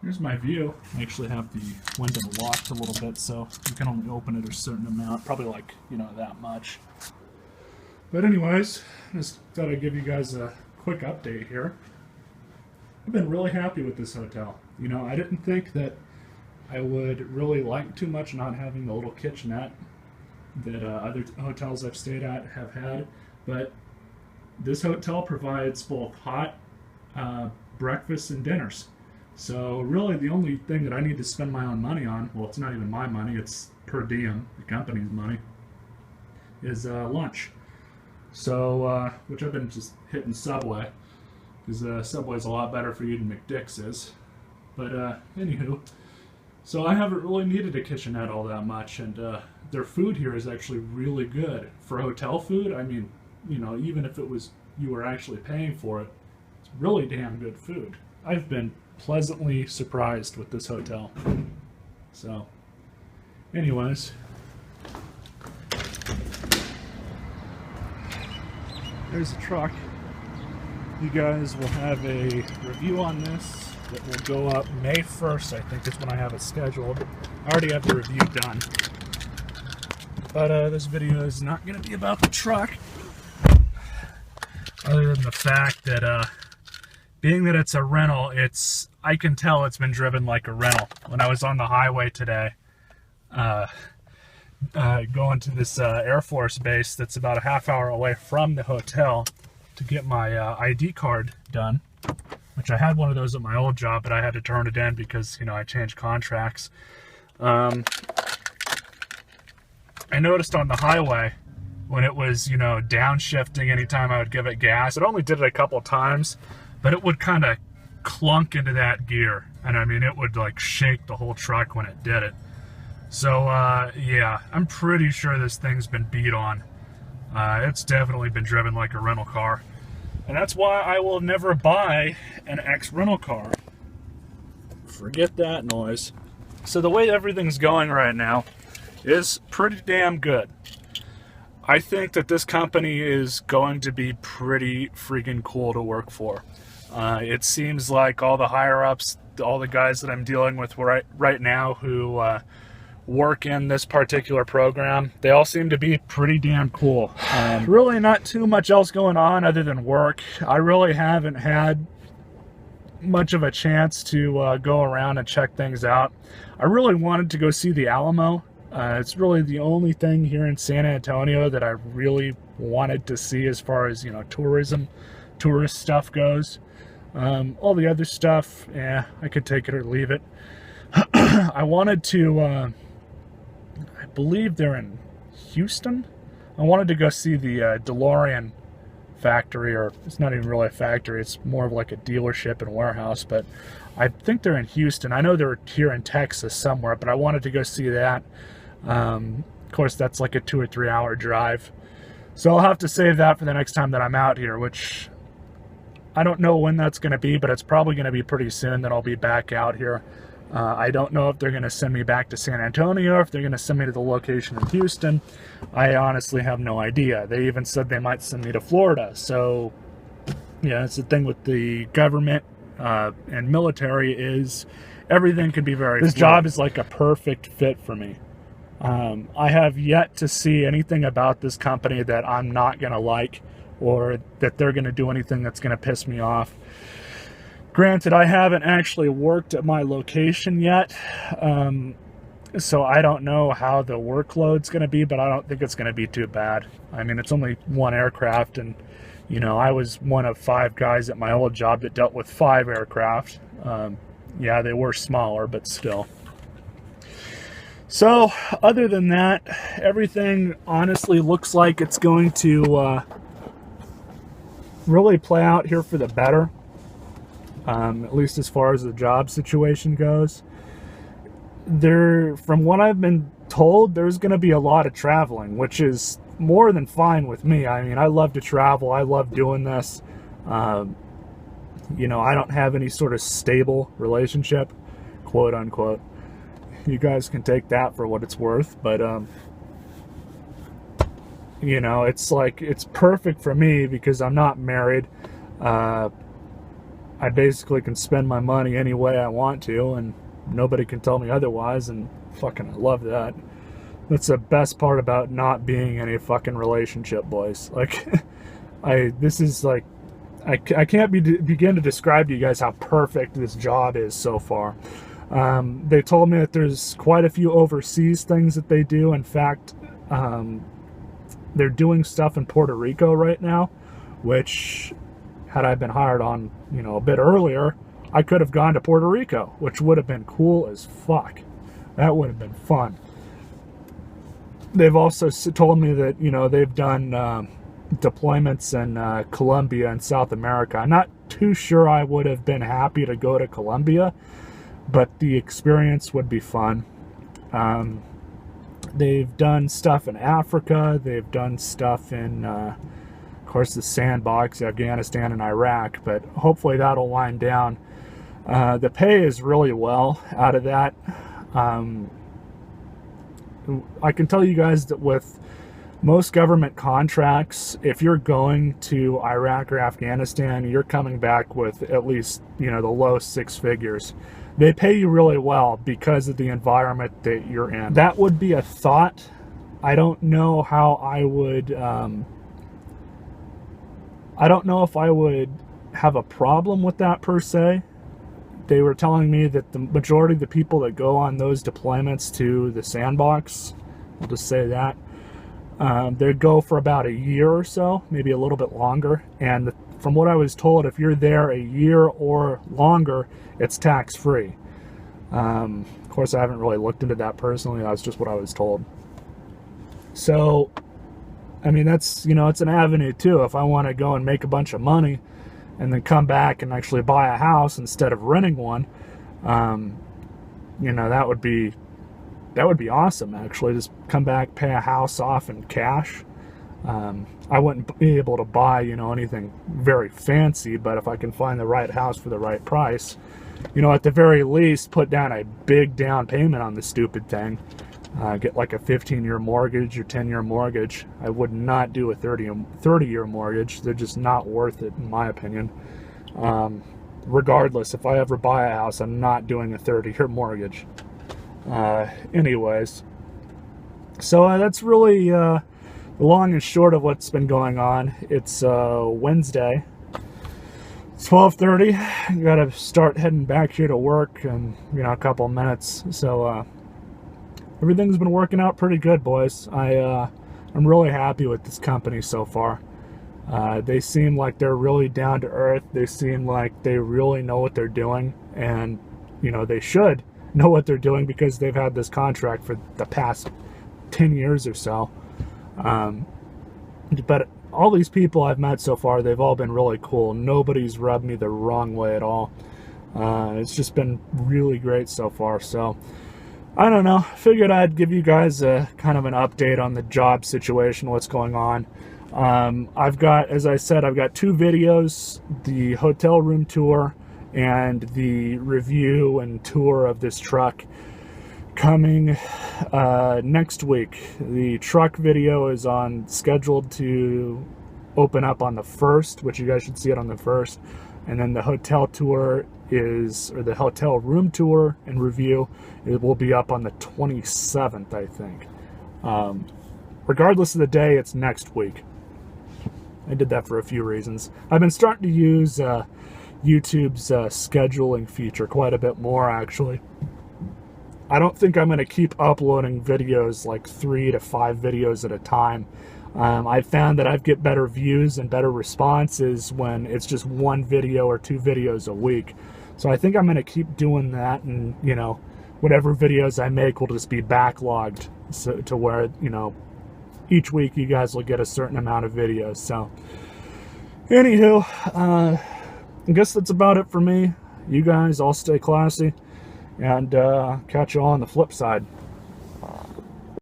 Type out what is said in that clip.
Here's my view. I actually have the window locked a little bit, so you can only open it a certain amount, probably like, that much. But anyways, just thought I'd give you guys a quick update here. I've been really happy with this hotel. I didn't think that I would really like too much not having the little kitchenette that other hotels I've stayed at have had, but this hotel provides both hot breakfasts and dinners. So really the only thing that I need to spend my own money on, well, it's not even my money, it's per diem, the company's money, is lunch. So, which I've been just hitting Subway, because Subway's a lot better for you than McDick's is. But anywho, so I haven't really needed a kitchenette all that much, and their food here is actually really good. For hotel food, I mean, even if it was, you were actually paying for it, it's really damn good food. I've been pleasantly surprised with this hotel. So, anyways, there's the truck. You guys will have a review on this that will go up May 1st, I think is when I have it scheduled. I already have the review done. But this video is not going to be about the truck, other than the fact that being that it's a rental, I can tell it's been driven like a rental. When I was on the highway today, going to this Air Force base that's about a half hour away from the hotel to get my ID card done, which I had one of those at my old job, but I had to turn it in because, I changed contracts. I noticed on the highway when it was, downshifting anytime I would give it gas, it only did it a couple times, but it would kind of clunk into that gear. And I mean, it would like shake the whole truck when it did it. So, yeah, I'm pretty sure this thing's been beat on. It's definitely been driven like a rental car. And that's why I will never buy an ex-rental car. Forget that noise. So the way everything's going right now is pretty damn good. I think that this company is going to be pretty freaking cool to work for. It seems like all the higher-ups, all the guys that I'm dealing with right now who work in this particular program, they all seem to be pretty damn cool. Really not too much else going on other than work. I really haven't had much of a chance to go around and check things out. I really wanted to go see the Alamo. It's really the only thing here in San Antonio that I really wanted to see as far as, tourist stuff goes. All the other stuff, I could take it or leave it. I wanted to, I believe they're in Houston. I wanted to go see the DeLorean factory, or it's not even really a factory, it's more of like a dealership and warehouse, but I think they're in Houston. I know they're here in Texas somewhere, but I wanted to go see that. Of course, that's like a 2 or 3 hour drive. So I'll have to save that for the next time that I'm out here, which I don't know when that's going to be, but it's probably going to be pretty soon that I'll be back out here. I don't know if they're going to send me back to San Antonio, or if they're going to send me to the location in Houston. I honestly have no idea. They even said they might send me to Florida. So, yeah, it's the thing with the government and military is everything can be very fluid. This job is like a perfect fit for me. I have yet to see anything about this company that I'm not going to like, or that they're going to do anything that's going to piss me off. Granted, I haven't actually worked at my location yet, so I don't know how the workload's going to be, but I don't think it's going to be too bad. I mean, it's only one aircraft, and, I was one of 5 guys at my old job that dealt with 5 aircraft. Yeah, they were smaller, but still. So, other than that, everything honestly looks like it's going to really play out here for the better. At least as far as the job situation goes. From what I've been told, there's going to be a lot of traveling, which is more than fine with me. I mean, I love to travel. I love doing this. I don't have any sort of stable relationship, quote unquote. You guys can take that for what it's worth, but it's like, it's perfect for me because I'm not married. I basically can spend my money any way I want to, and nobody can tell me otherwise, and fucking I love that. That's the best part about not being in a fucking relationship, boys. Like, this is like, I can't begin to describe to you guys how perfect this job is so far. They told me that there's quite a few overseas things that they do. In fact, they're doing stuff in Puerto Rico right now, which, had I been hired on, you know, a bit earlier, I could have gone to Puerto Rico, which would have been cool as fuck. That would have been fun. They've also told me that, you know, they've done deployments in Colombia and South America. I'm not too sure I would have been happy to go to Colombia, but the experience would be fun. They've done stuff in Africa. They've done stuff in, of course, the sandbox, Afghanistan and Iraq, but hopefully that'll wind down. The pay is really well out of that. I can tell you guys that with most government contracts, if you're going to Iraq or Afghanistan, you're coming back with at least, you know, the low six figures. They pay you really well because of the environment that you're in. That would be a thought. I don't know how I would, I don't know if I would have a problem with that per se. They were telling me that the majority of the people that go on those deployments to the sandbox, I'll just say that, they'd go for about a year or so, maybe a little bit longer. And from what I was told, if you're there a year or longer, it's tax-free. Of course, I haven't really looked into that personally. That's just what I was told. So, I mean, that's, you know, it's an avenue too. If I want to go and make a bunch of money and then come back and actually buy a house instead of renting one, you know, that would be awesome, actually. Just come back, pay a house off in cash. I wouldn't be able to buy, you know, anything very fancy, but if I can find the right house for the right price, you know, at the very least, put down a big down payment on the stupid thing. Get like a 15-year mortgage or 10-year mortgage. I would not do a 30-year mortgage. They're just not worth it, in my opinion. Regardless, if I ever buy a house, I'm not doing a 30-year mortgage. Anyways, so that's really the long and short of what's been going on. It's Wednesday. It's 12:30. Gotta start heading back here to work in, you know, a couple of minutes. So everything's been working out pretty good, boys. I'm really happy with this company so far. They seem like they're really down to earth. They seem like they really know what they're doing, and, you know, they should know what they're doing because they've had this contract for the past 10 years or so. But all these people I've met so far, they've all been really cool. Nobody's rubbed me the wrong way at all. It's just been really great so far. So I don't know, figured I'd give you guys a kind of an update on the job situation, what's going on. I've got, as I said, I've got 2 videos, the hotel room tour and the review and tour of this truck, coming next week. The truck video is scheduled to open up on the 1st, which you guys should see it on the 1st. And then the hotel tour or the hotel room tour and review, it will be up on the 27th, I think. Regardless of the day, it's next week. I did that for a few reasons. I've been starting to use YouTube's scheduling feature quite a bit more, actually. I don't think I'm going to keep uploading videos, like 3 to 5 videos at a time. I found that I get better views and better responses when it's just 1 video or 2 videos a week. So I think I'm going to keep doing that, and, you know, whatever videos I make will just be backlogged, so, to where, you know, each week you guys will get a certain amount of videos. So anywho, I guess that's about it for me. You guys all stay classy, and catch you all on the flip side.